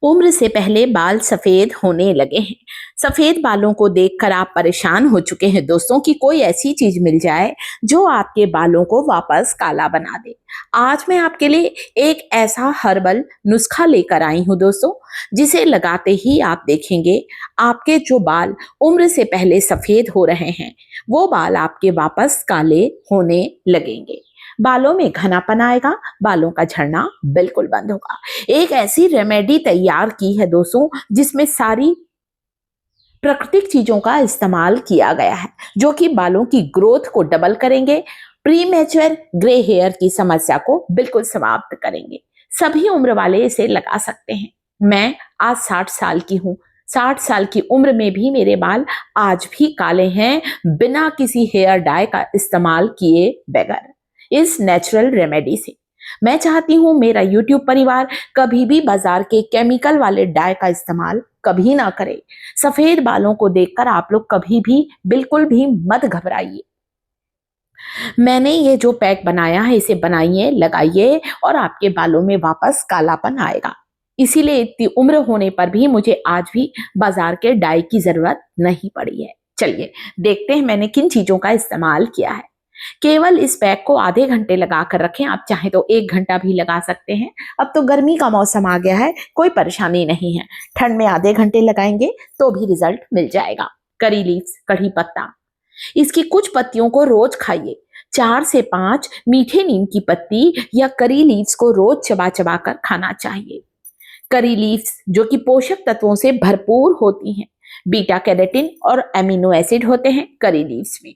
उम्र से पहले बाल सफेद होने लगे हैं। सफेद बालों को देखकर आप परेशान हो चुके हैं दोस्तों कि कोई ऐसी चीज मिल जाए जो आपके बालों को वापस काला बना दे। आज मैं आपके लिए एक ऐसा हर्बल नुस्खा लेकर आई हूँ दोस्तों, जिसे लगाते ही आप देखेंगे आपके जो बाल उम्र से पहले सफेद हो रहे हैं वो बाल आपके वापस काले होने लगेंगे। बालों में घनापन आएगा, बालों का झड़ना बिल्कुल बंद होगा। एक ऐसी रेमेडी तैयार की है दोस्तों जिसमें सारी प्राकृतिक चीजों का इस्तेमाल किया गया है, जो कि बालों की ग्रोथ को डबल करेंगे, प्रीमेच्योर ग्रे हेयर की समस्या को बिल्कुल समाप्त करेंगे। सभी उम्र वाले इसे लगा सकते हैं। मैं आज 60 साल की हूँ। 60 साल की उम्र में भी मेरे बाल आज भी काले हैं, बिना किसी हेयर डाई का इस्तेमाल किए बगैर, इस नेचुरल रेमेडी से। मैं चाहती हूं मेरा यूट्यूब परिवार कभी भी बाजार के केमिकल वाले डाई का इस्तेमाल कभी ना करे। सफेद बालों को देखकर आप लोग कभी भी बिल्कुल भी मत घबराइए। मैंने ये जो पैक बनाया है इसे बनाइए, लगाइए और आपके बालों में वापस कालापन आएगा। इसीलिए इतनी उम्र होने पर भी मुझे आज भी बाजार के डाई की जरूरत नहीं पड़ी है। चलिए देखते हैं मैंने किन चीजों का इस्तेमाल किया है। केवल इस पैक को आधे घंटे लगा कर रखें, आप चाहे तो 1 घंटा भी लगा सकते हैं। अब तो गर्मी का मौसम आ गया है, कोई परेशानी नहीं है। ठंड में आधे घंटे लगाएंगे तो भी रिजल्ट मिल जाएगा। करी लीव्स, कड़ी पत्ता, इसकी कुछ पत्तियों को रोज खाइए। 4 से 5 मीठे नीम की पत्ती या करी लीव्स को रोज चबा चबा कर खाना चाहिए। करी लीव्स जो कि पोषक तत्वों से भरपूर होती हैं, बीटा कैरोटीन और एमिनो एसिड होते हैं करी लीव्स में।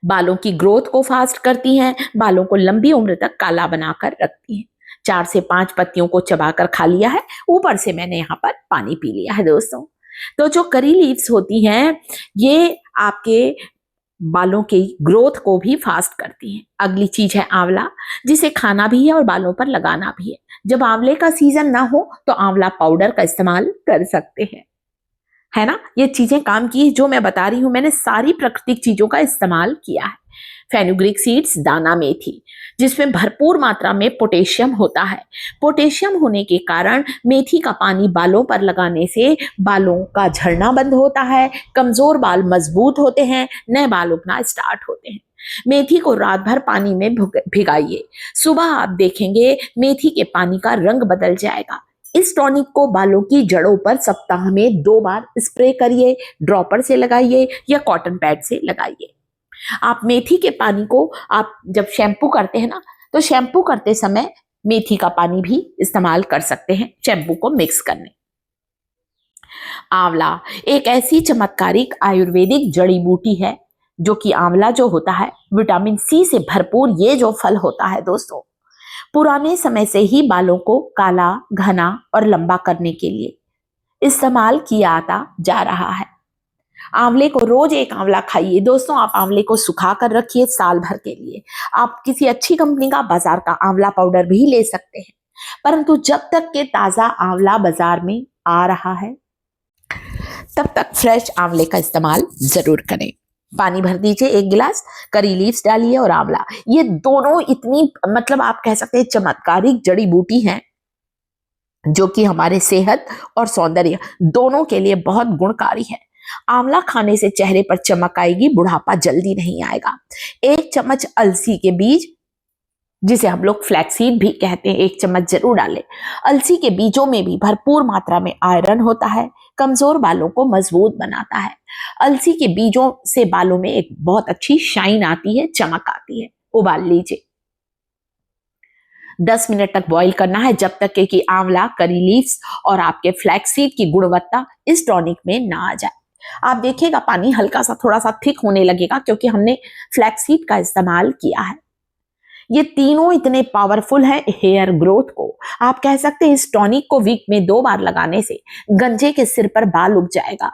बालों की ग्रोथ को फास्ट करती हैं, बालों को लंबी उम्र तक काला बनाकर रखती हैं। 4 से 5 पत्तियों को चबाकर खा लिया है, ऊपर से मैंने यहाँ पर पानी पी लिया है दोस्तों। तो जो करी लीव्स होती हैं ये आपके बालों की ग्रोथ को भी फास्ट करती हैं। अगली चीज है आंवला, जिसे खाना भी है और बालों पर लगाना भी है। जब आंवले का सीजन ना हो तो आंवला पाउडर का इस्तेमाल कर सकते हैं, है ना। ये चीजें काम की जो मैं बता रही हूं, मैंने सारी प्राकृतिक चीजों का इस्तेमाल किया है। फेनुग्रीक सीड्स, दाना मेथी, जिसमें भरपूर मात्रा में पोटेशियम होता है। पोटेशियम होने के कारण मेथी का पानी बालों पर लगाने से बालों का झड़ना बंद होता है, कमजोर बाल मजबूत होते हैं, नए बाल उगना स्टार्ट होते हैं। मेथी को रात भर पानी में भिगाइए, सुबह आप देखेंगे मेथी के पानी का रंग बदल जाएगा। इस टॉनिक को बालों की जड़ों पर सप्ताह में 2 बार स्प्रे करिए, ड्रॉपर से लगाइए या कॉटन पैड से लगाइए। आप मेथी के पानी को आप जब शैम्पू करते हैं ना, तो शैम्पू करते समय मेथी का पानी भी इस्तेमाल कर सकते हैं शैम्पू को मिक्स करने। आंवला एक ऐसी चमत्कारिक आयुर्वेदिक जड़ी बूटी है, जो कि आंवला जो होता है विटामिन सी से भरपूर ये जो फल होता है दोस्तों, पुराने समय से ही बालों को काला, घना और लंबा करने के लिए इस्तेमाल किया आता जा रहा है। आंवले को रोज एक आंवला खाइए दोस्तों। आप आंवले को सुखा कर रखिए साल भर के लिए। आप किसी अच्छी कंपनी का बाजार का आंवला पाउडर भी ले सकते हैं, परंतु जब तक के ताजा आंवला बाजार में आ रहा है तब तक फ्रेश आंवले का इस्तेमाल जरूर करें। पानी भर दीजिए 1 गिलास, करी लीव्स डालिए और आंवला, ये दोनों इतनी मतलब आप कह सकते हैं चमत्कारिक जड़ी बूटी हैं, जो कि हमारे सेहत और सौंदर्य दोनों के लिए बहुत गुणकारी है। आंवला खाने से चेहरे पर चमक आएगी, बुढ़ापा जल्दी नहीं आएगा। 1 चम्मच अलसी के बीज, जिसे हम लोग फ्लैक्सीड भी कहते हैं, 1 चम्मच जरूर डालें। अलसी के बीजों में भी भरपूर मात्रा में आयरन होता है, कमजोर बालों को मजबूत बनाता है। अलसी के बीजों से बालों में एक बहुत अच्छी शाइन आती है, चमक आती है। उबाल लीजिए, 10 मिनट तक बॉईल करना है, जब तक कि आंवला, करी लीव्स और आपके फ्लैक्सीड की गुणवत्ता इस टॉनिक में ना आ जाए। आप देखिएगा पानी हल्का सा थोड़ा सा थिक होने लगेगा, क्योंकि हमने फ्लैक्सीड का इस्तेमाल किया है। ये तीनों इतने पावरफुल है हेयर ग्रोथ को। आप कह सकते हैं इस टॉनिक को वीक में 2 बार लगाने से गंजे के सिर पर बाल उग जाएगा।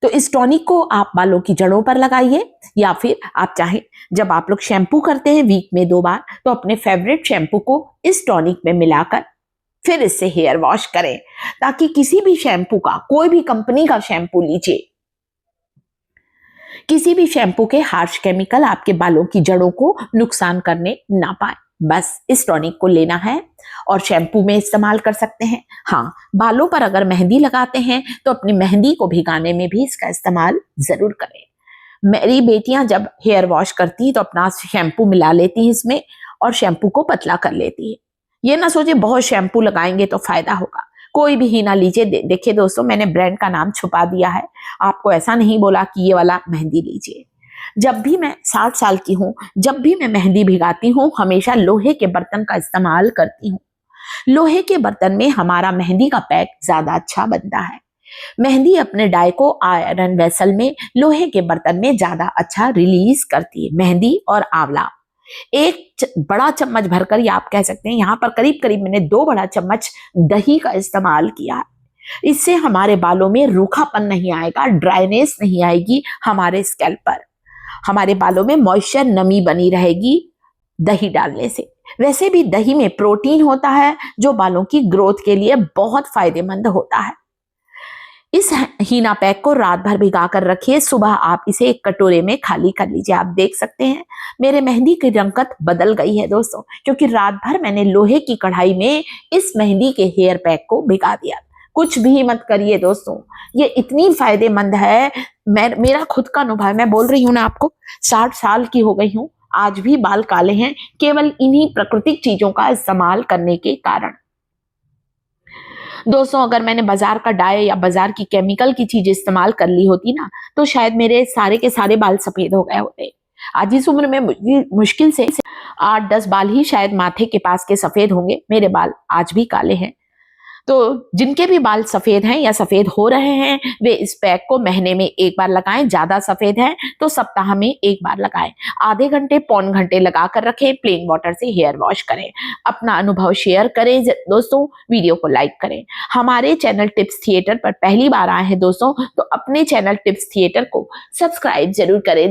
तो इस टॉनिक को आप बालों की जड़ों पर लगाइए, या फिर आप चाहें जब आप लोग शैम्पू करते हैं वीक में 2 बार, तो अपने फेवरेट शैम्पू को इस टॉनिक में मिलाकर फिर इससे हेयर वॉश करें, ताकि किसी भी शैम्पू का, कोई भी कंपनी का शैम्पू लीजिए, किसी भी शैम्पू के हार्श केमिकल आपके बालों की जड़ों को नुकसान करने ना पाए। बस इस टॉनिक को लेना है और शैम्पू में इस्तेमाल कर सकते हैं। हाँ, बालों पर अगर मेहंदी लगाते हैं तो अपनी मेहंदी को भिगाने में भी इसका इस्तेमाल जरूर करें। मेरी बेटियां जब हेयर वॉश करती तो अपना शैम्पू मिला लेती हैं इसमें और शैम्पू को पतला कर लेती है। ये ना सोचे बहुत शैम्पू लगाएंगे तो फायदा होगा, कोई भी ही ना लीजिए। देखिए दोस्तों, मैंने ब्रांड का नाम छुपा दिया है, आपको ऐसा नहीं बोला कि ये वाला मेहंदी लीजिए। जब भी मैं 60 साल की हूँ, जब भी मैं मेहंदी भिगाती हूँ, हमेशा लोहे के बर्तन का इस्तेमाल करती हूँ। लोहे के बर्तन में हमारा मेहंदी का पैक ज्यादा अच्छा बनता है। मेहंदी अपने डाई को आयरन वेसल में, लोहे के बर्तन में ज्यादा अच्छा रिलीज करती है। मेहंदी और आंवला एक बड़ा चम्मच भरकर, या आप कह सकते हैं यहाँ पर करीब करीब मैंने 2 बड़ा चम्मच दही का इस्तेमाल किया है। इससे हमारे बालों में रूखापन नहीं आएगा, ड्राइनेस नहीं आएगी हमारे स्कैल्प पर, हमारे बालों में मॉइस्चर, नमी बनी रहेगी दही डालने से। वैसे भी दही में प्रोटीन होता है जो बालों की ग्रोथ के लिए बहुत फायदेमंद होता है। इस हीना पैक को रात भर भिगा कर रखिए, सुबह आप इसे एक कटोरे में खाली कर लीजिए। आप देख सकते हैं मेरे मेहंदी की रंगत बदल गई है दोस्तों, क्योंकि रात भर मैंने लोहे की कढ़ाई में इस मेहंदी के हेयर पैक को भिगा दिया। कुछ भी मत करिए दोस्तों, ये इतनी फायदेमंद है। मेरा खुद का अनुभव है, मैं बोल रही हूँ ना आपको, 60 साल की हो गई हूँ, आज भी बाल काले हैं, केवल इन्हीं प्राकृतिक चीजों का इस्तेमाल करने के कारण। दोस्तों, अगर मैंने बाजार का डाई या बाजार की केमिकल की चीज इस्तेमाल कर ली होती ना, तो शायद मेरे सारे के सारे बाल सफेद हो गए होते। आज इस उम्र में मुश्किल से 8-10 बाल ही शायद माथे के पास के सफेद होंगे, मेरे बाल आज भी काले हैं। तो जिनके भी बाल सफेद हैं या सफेद हो रहे हैं, वे इस पैक को महीने में 1 बार लगाएं। ज्यादा सफेद हैं तो सप्ताह में 1 बार लगाएं। आधे घंटे पौन घंटे लगा कर रखें, प्लेन वाटर से हेयर वॉश करें। अपना अनुभव शेयर करें दोस्तों, वीडियो को लाइक करें। हमारे चैनल टिप्स थिएटर पर पहली बार आए हैं दोस्तों, तो अपने चैनल टिप्स थिएटर को सब्सक्राइब जरूर करें।